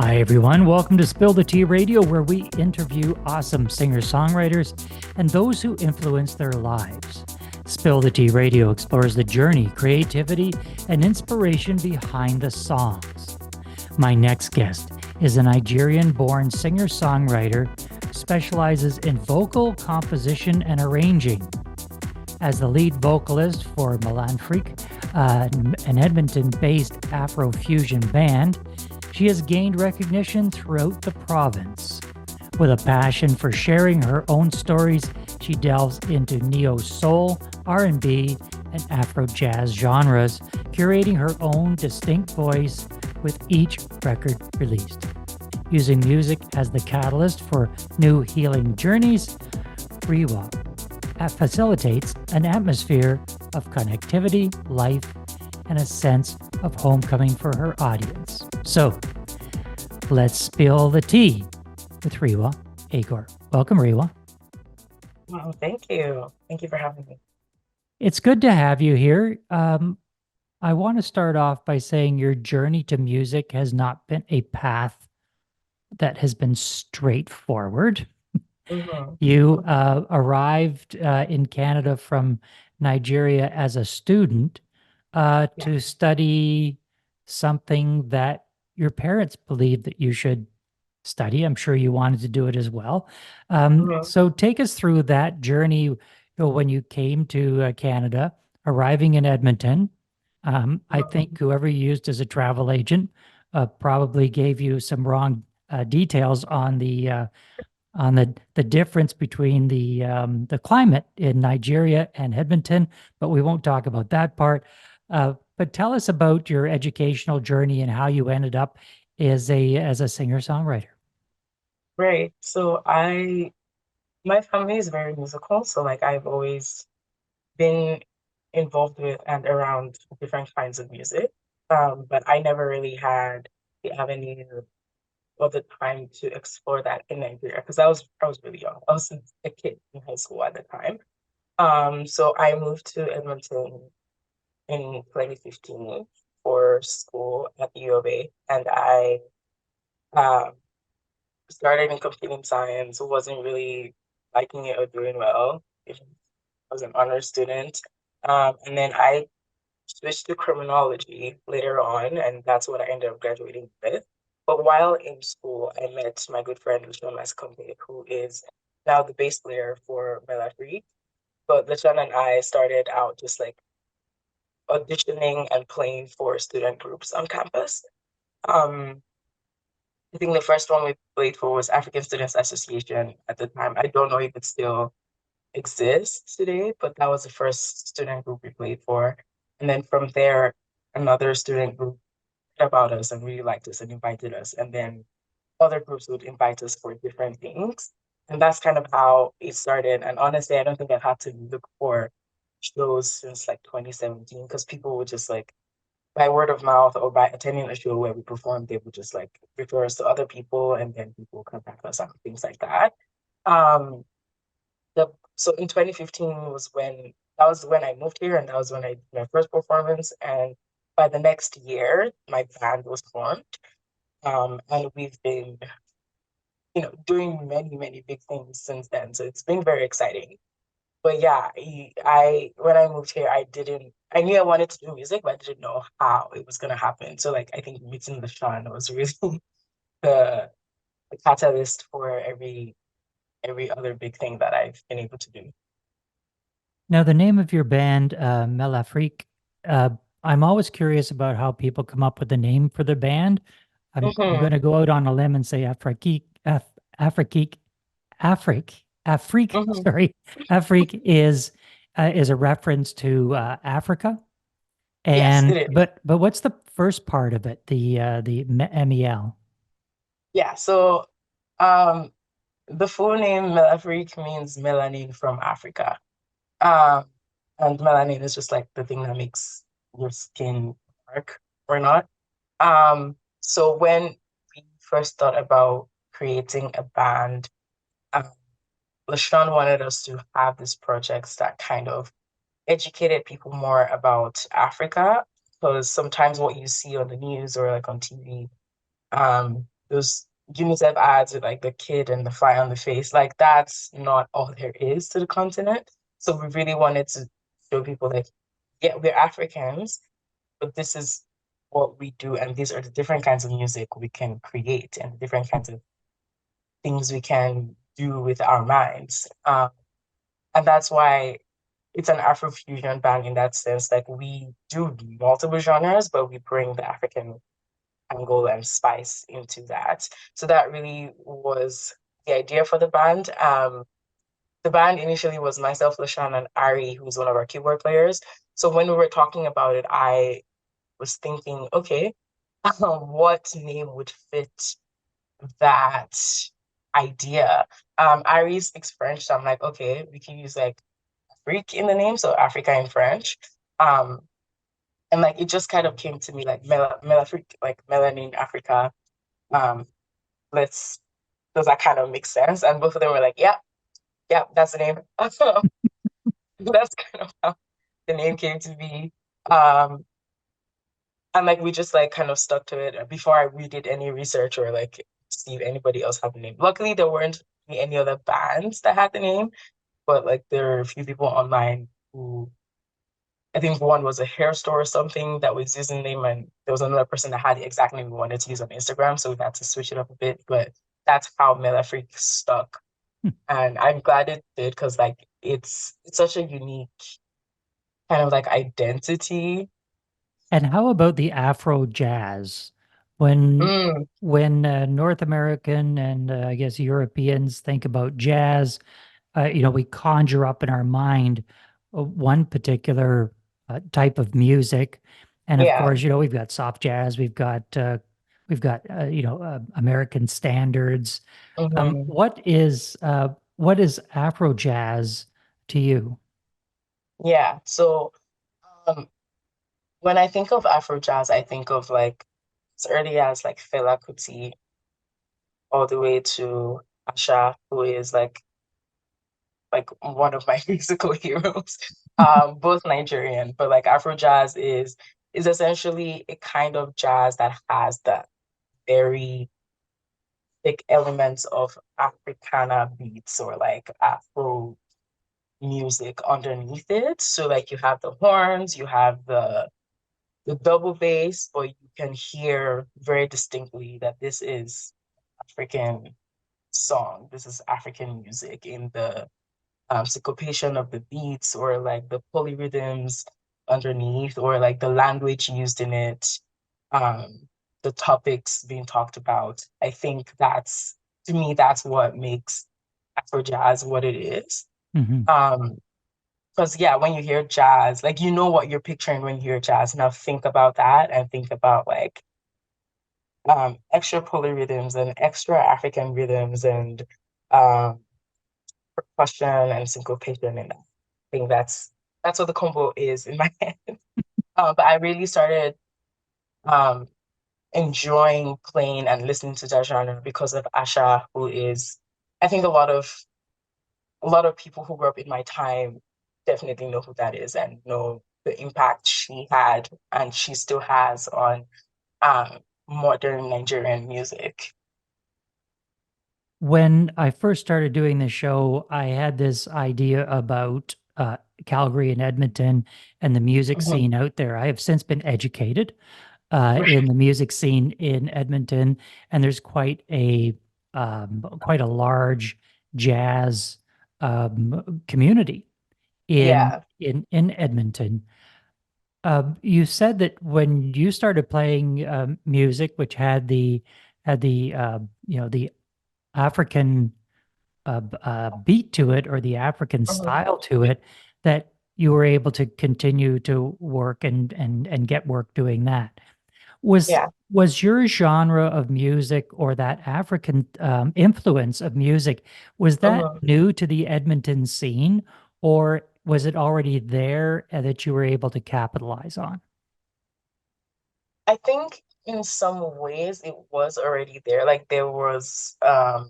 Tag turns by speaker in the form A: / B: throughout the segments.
A: Hi, everyone. Welcome to Spill the Tea Radio, where we interview awesome singer-songwriters and those who influence their lives. Spill the Tea Radio explores the journey, creativity, and inspiration behind the songs. My next guest is a Nigerian-born singer-songwriter who specializes in vocal composition and arranging. As the lead vocalist for Melafrique, an Edmonton-based Afro-fusion band, she has gained recognition throughout the province. With a passion for sharing her own stories, she delves into neo-soul, R&B, and Afro-jazz genres, curating her own distinct voice with each record released. Using music as the catalyst for new healing journeys, Riwoh facilitates an atmosphere of connectivity, life, and a sense of homecoming for her audience. So, let's spill the tea with Riwo Egor. Welcome, Riwo.
B: Well, thank you. Thank you for having me.
A: It's good to have you here. I want to start off by saying your journey to music has not been a path that has been straightforward.
B: Mhm.
A: You arrived in Canada from Nigeria as a student
B: Yeah.
A: to study something that your parents believed that you should study. I'm sure you wanted to do it as well.
B: Mhm.
A: So take us through that journey, when you came to Canada, arriving in Edmonton. I think whoever you used as a travel agent probably gave you some wrong details on the difference between the climate in Nigeria and Edmonton, but we won't talk about that part. But tell us about your educational journey and how you ended up as a singer-songwriter.
B: Right. So my family is very musical. So like I've always been involved with and around different kinds of music. But I never really had the avenue or the time to explore that in Nigeria because I was really young. I was a kid in high school at the time. So I moved to Edmonton in 2015 for school at the U of A, and I um, started in computing science, wasn't really liking it or doing well. I was an honor student. And then I switched to criminology later on, and that's what I ended up graduating with. But while in school, I met my good friend, Lucian Mascombe, who is now the bass player for Melafrique. But Lucian and I started out just like auditioning and playing for student groups on campus. Um, I think the first one we played for was African Students Association at the time. I don't know if it still exists today, but that was the first student group we played for. And then from there, another student group heard about us and really liked us and invited us. And then other groups would invite us for different things. And that's kind of how it started. And honestly, I don't think I've had to look for shows since like 2017 because people would just like by word of mouth or by attending a show where we performed, they would just like refer us to other people and then people contact us and things like that. Um, so in 2015 was when I moved here and that was when I did my first performance. And by the next year, my band was formed. And we've been, doing many, many big things since then. So it's been very exciting. But yeah, I when I moved here, I knew I wanted to do music, but I didn't know how it was gonna happen. So like I think meeting the Sean was really the, the catalyst for every other big thing that I've been able to do.
A: Now, the name of your band, Melafrique, uh, I'm always curious about how people come up with the name for the band. I'm going
B: Hmm.
A: to go out on a limb and say Afrique, Afrique,
B: Hmm.
A: sorry, Afrique is a reference to Africa.
B: Yes, it
A: And
B: is.
A: but what's the first part of it? The MEL.
B: Yeah. So um the full name Melafrique means melanin from Africa. Um and melanin is just like the thing that makes your skin dark or not. So when we first thought about creating a band, um, LaShawn wanted us to have these projects that kind of educated people more about Africa, because sometimes what you see on the news or like on TV, those UNICEF ads with like the kid and the fly on the face. Like that's not all there is to the continent. So we really wanted to show people like, yeah, we're Africans, but this is what we do, and these are the different kinds of music we can create and the different kinds of things we can do with our minds. And that's why it's an Afro-fusion band in that sense. Like we do multiple genres, but we bring the African angle and spice into that. So that really was the idea for the band. The band initially was myself, Lashawn, and Ari, who's one of our keyboard players. So when we were talking about it, I was thinking, okay, what name would fit that idea? Ari speaks French, so I'm like, okay, we can use like Freak in the name, so Africa in French. Um, and like it just kind of came to me like Melafrique, like melanin Africa. Um, let's Does that kind of make sense? And both of them were like, yeah, yeah, that's the name. That's kind of how the name came to be. Um, and like we just like kind of stuck to it before we did any research or like see if anybody else had the name. Luckily, there weren't any other bands that had the name, but like there are a few people online who I think one was a hair store or something that was using the name, and there was another person that had the exact name we wanted to use on Instagram, so we had to switch it up a bit. But that's how Melafrique stuck, and I'm glad it did because like it's such a unique kind of like identity.
A: And how about the Afro-jazz? When
B: Mm,
A: North American and I guess Europeans think about jazz, we conjure up in our mind one particular type of music, and of
B: yeah.
A: course, we've got soft jazz, we've got American standards.
B: Hmm.
A: What is Afro jazz to you?
B: Yeah. So um, when I think of Afro jazz, I think of like as early as like Fela Kuti all the way to Asha, who is like one of my musical heroes. Both Nigerian, but like Afro jazz is essentially a kind of jazz that has that very thick elements of Africana beats or like Afro music underneath it. So like you have the horns, you have the double bass, but you can hear very distinctly that this is African song. This is African music in the syncopation of the beats or like the polyrhythms underneath or like the language used in it, the topics being talked about. I think that's to me that's what makes Afro jazz what it is.
A: Mhm.
B: Um, because yeah, when you hear jazz, like you know what you're picturing when you hear jazz. Now think about that and think about like extra polyrhythms and extra African rhythms and um percussion and syncopation and that. I think that's what the combo is in my head. But I really started um enjoying playing and listening to that genre because of Asha, who is I think a lot of people who grew up in my time definitely know who that is and know the impact she had and she still has on um modern Nigerian music.
A: When I first started doing the show, I had this idea about Calgary and Edmonton and the music
B: Mhm.
A: scene out there. I have since been educated in the music scene in Edmonton, and there's quite a large jazz community
B: Yeah.
A: in Edmonton. You said that when you started playing music, which had the African beat to it or the African
B: Mhm.
A: style to it, that you were able to continue to work and get work doing that. Was
B: Yeah.
A: was your genre of music or that African influence of music, was that
B: Mhm.
A: new to the Edmonton scene, or was it already there that you were able to capitalize on?
B: I think in some ways it was already there. Like there was I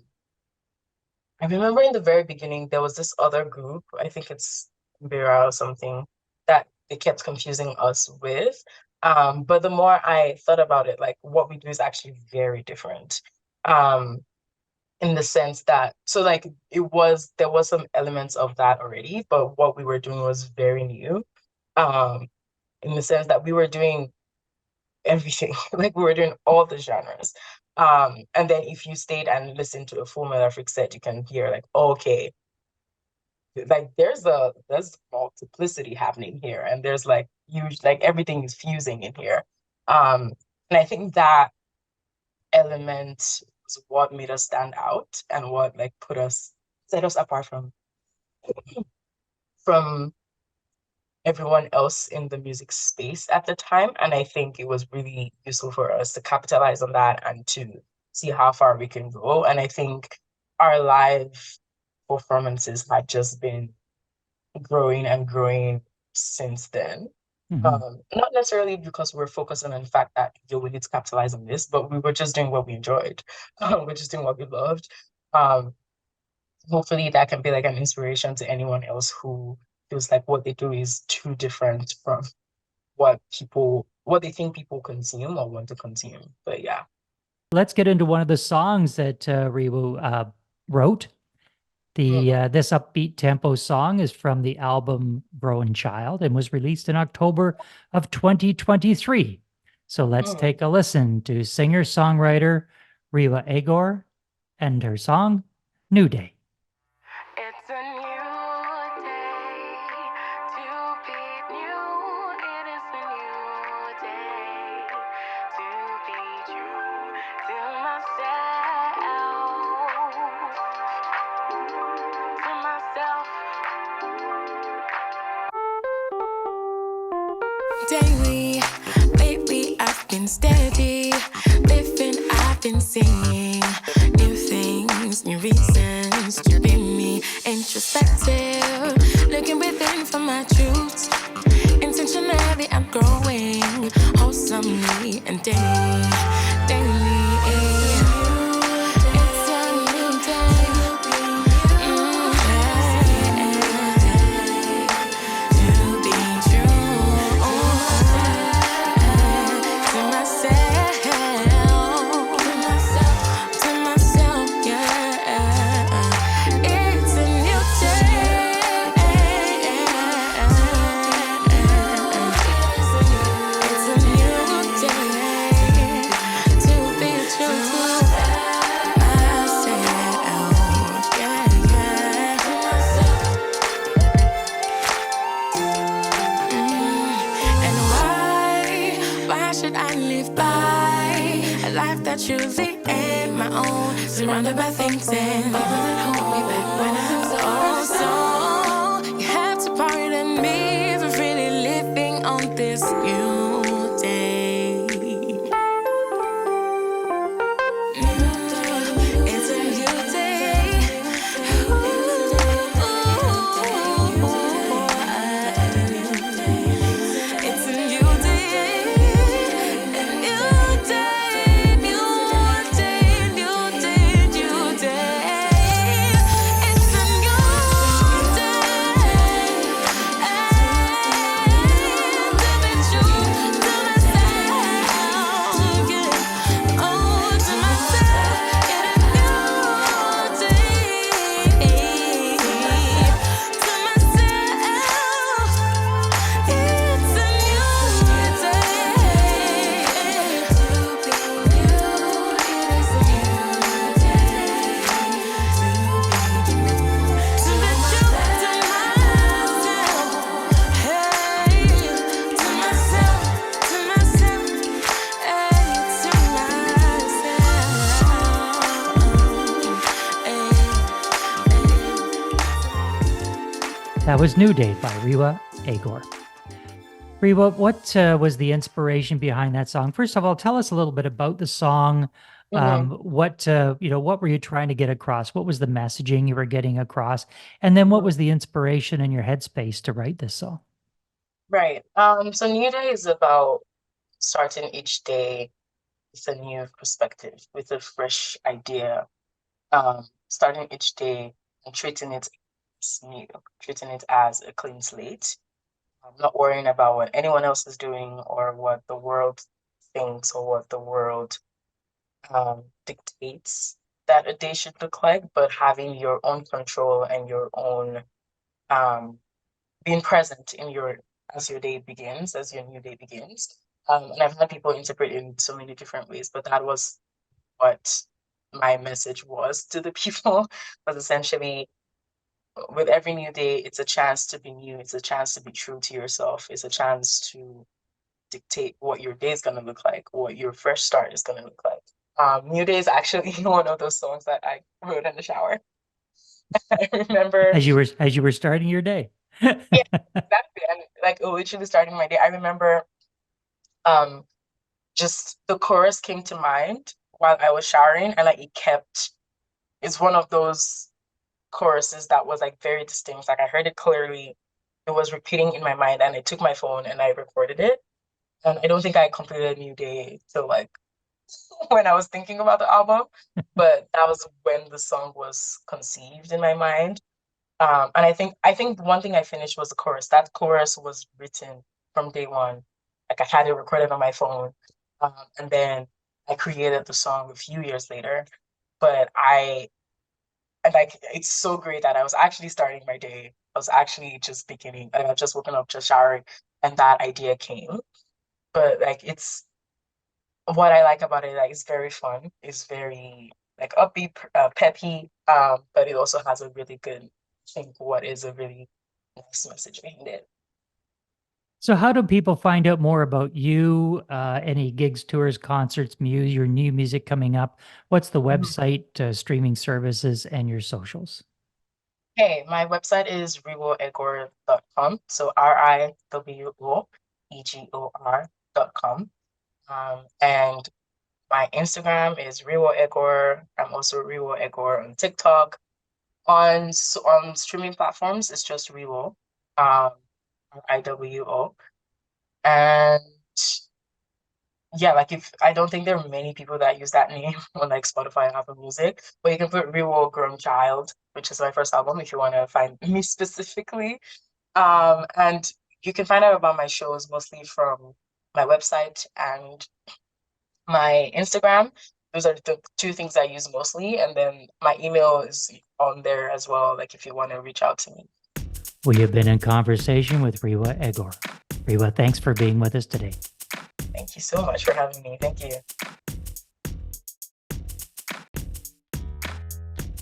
B: remember in the very beginning there was this other group, I think it's Bira or something, that they kept confusing us with. But the more I thought about it, like what we do is actually very different. Um, in the sense that, so like there was some elements of that already, but what we were doing was very new. Um, in the sense that we were doing everything, like we were doing all the genres. And then if you stayed and listened to a full Melafrique set, you can hear like, okay, like there's multiplicity happening here, and there's like huge, like everything is fusing in here. And I think that element was what made us stand out and what like set us apart from everyone else in the music space at the time. And I think it was really useful for us to capitalize on that and to see how far we can go. And I think our live performances had just been growing and growing since then. Not necessarily because we're focused on the fact that yo, we need to capitalize on this, but we were just doing what we enjoyed. We're just doing what we loved. Um, Hopefully that can be like an inspiration to anyone else who feels like what they do is too different from what they think people consume or want to consume. But yeah.
A: Let's get into one of the songs that Riwo wrote. This upbeat tempo song is from the album Grown Child and was released in October of 2023. So let's take a listen to singer-songwriter Riwo Egor and her song New Day.
C: It's a new day to be new. It is a new day to be true to myself. To myself. Daily, lately I've been steady, living, I've been seeing new things, new reasons to be me, introspective, looking within for my truths. Intentionally I'm growing, wholesomely and daily, daily. It's a new day. To be true to myself, yeah. It's a new day. It's a new day to be true to myself, yeah. And why should I live by a life that truly ain't my own? Surrounded by things and people that hold me back when I'm so you have to pardon me for really living on this new day. It's a new day. It's a new day. A new day. New day. New day. New day. It's a new day. To be true to myself. Yeah. Oh, to myself. It's a new day. To myself. It's a new
A: That was New Day by Riwo Egor. Riwo, what was the inspiration behind that song? First of all, tell us a little bit about the song. What were you trying to get across? What was the messaging you were getting across? And then what was the inspiration in your headspace to write this song?
B: Right. So New Day is about starting each day with a new perspective, with a fresh idea. Starting each day and treating it as new, treating it as a clean slate. Not worrying about what anyone else is doing or what the world thinks or what the world dictates that a day should look like, but having your own control and your own being present in your as your day begins, as your new day begins. And I've had people interpret it in so many different ways, but that was what my message was to the people. Was essentially, with every new day, it's a chance to be new. It's a chance to be true to yourself. It's a chance to dictate what your day is going to look like, what your fresh start is going to look like. New Day is actually one of those songs that I wrote in the shower. I remember
A: As you were starting your day.
B: yeah, exactly. And like literally starting my day. I remember just the chorus came to mind while I was showering, and like it's one of those choruses that was like very distinct. Like I heard it clearly. It was repeating in my mind, and I took my phone and I recorded it. And I don't think I completed New Day till like when I was thinking about the album, but that was when the song was conceived in my mind. And I think one thing I finished was the chorus. That chorus was written from day one. Like I had it recorded on my phone, and then I created the song a few years later. But it's so great that I was actually starting my day. I was actually just beginning. I had just woken up, just showering, and that idea came. But like it's what I like about it. Like it's very fun. It's very like upbeat, peppy. But it also has a really good. I think what is a really nice message behind it.
A: So how do people find out more about you? Any gigs, tours, concerts, your new music coming up? What's the website, streaming services, and your socials?
B: Hey, my website is riwoegor.com. So RIWOEGOR.com. And my Instagram is Riwo Egor. I'm also Riwo Egor on TikTok. On streaming platforms, it's just Riwo, IWO. And yeah, like I don't think there are many people that use that name on like Spotify and Apple Music, but you can put Riwo Grown Child, which is my first album, if you want to find me specifically. And you can find out about my shows mostly from my website and my Instagram. Those are the two things I use mostly. And then my email is on there as well, like if you want to reach out to me.
A: We have been in conversation with Riwo Egor. Riwo, thanks for being with us today.
B: Thank you so much for having me. Thank you.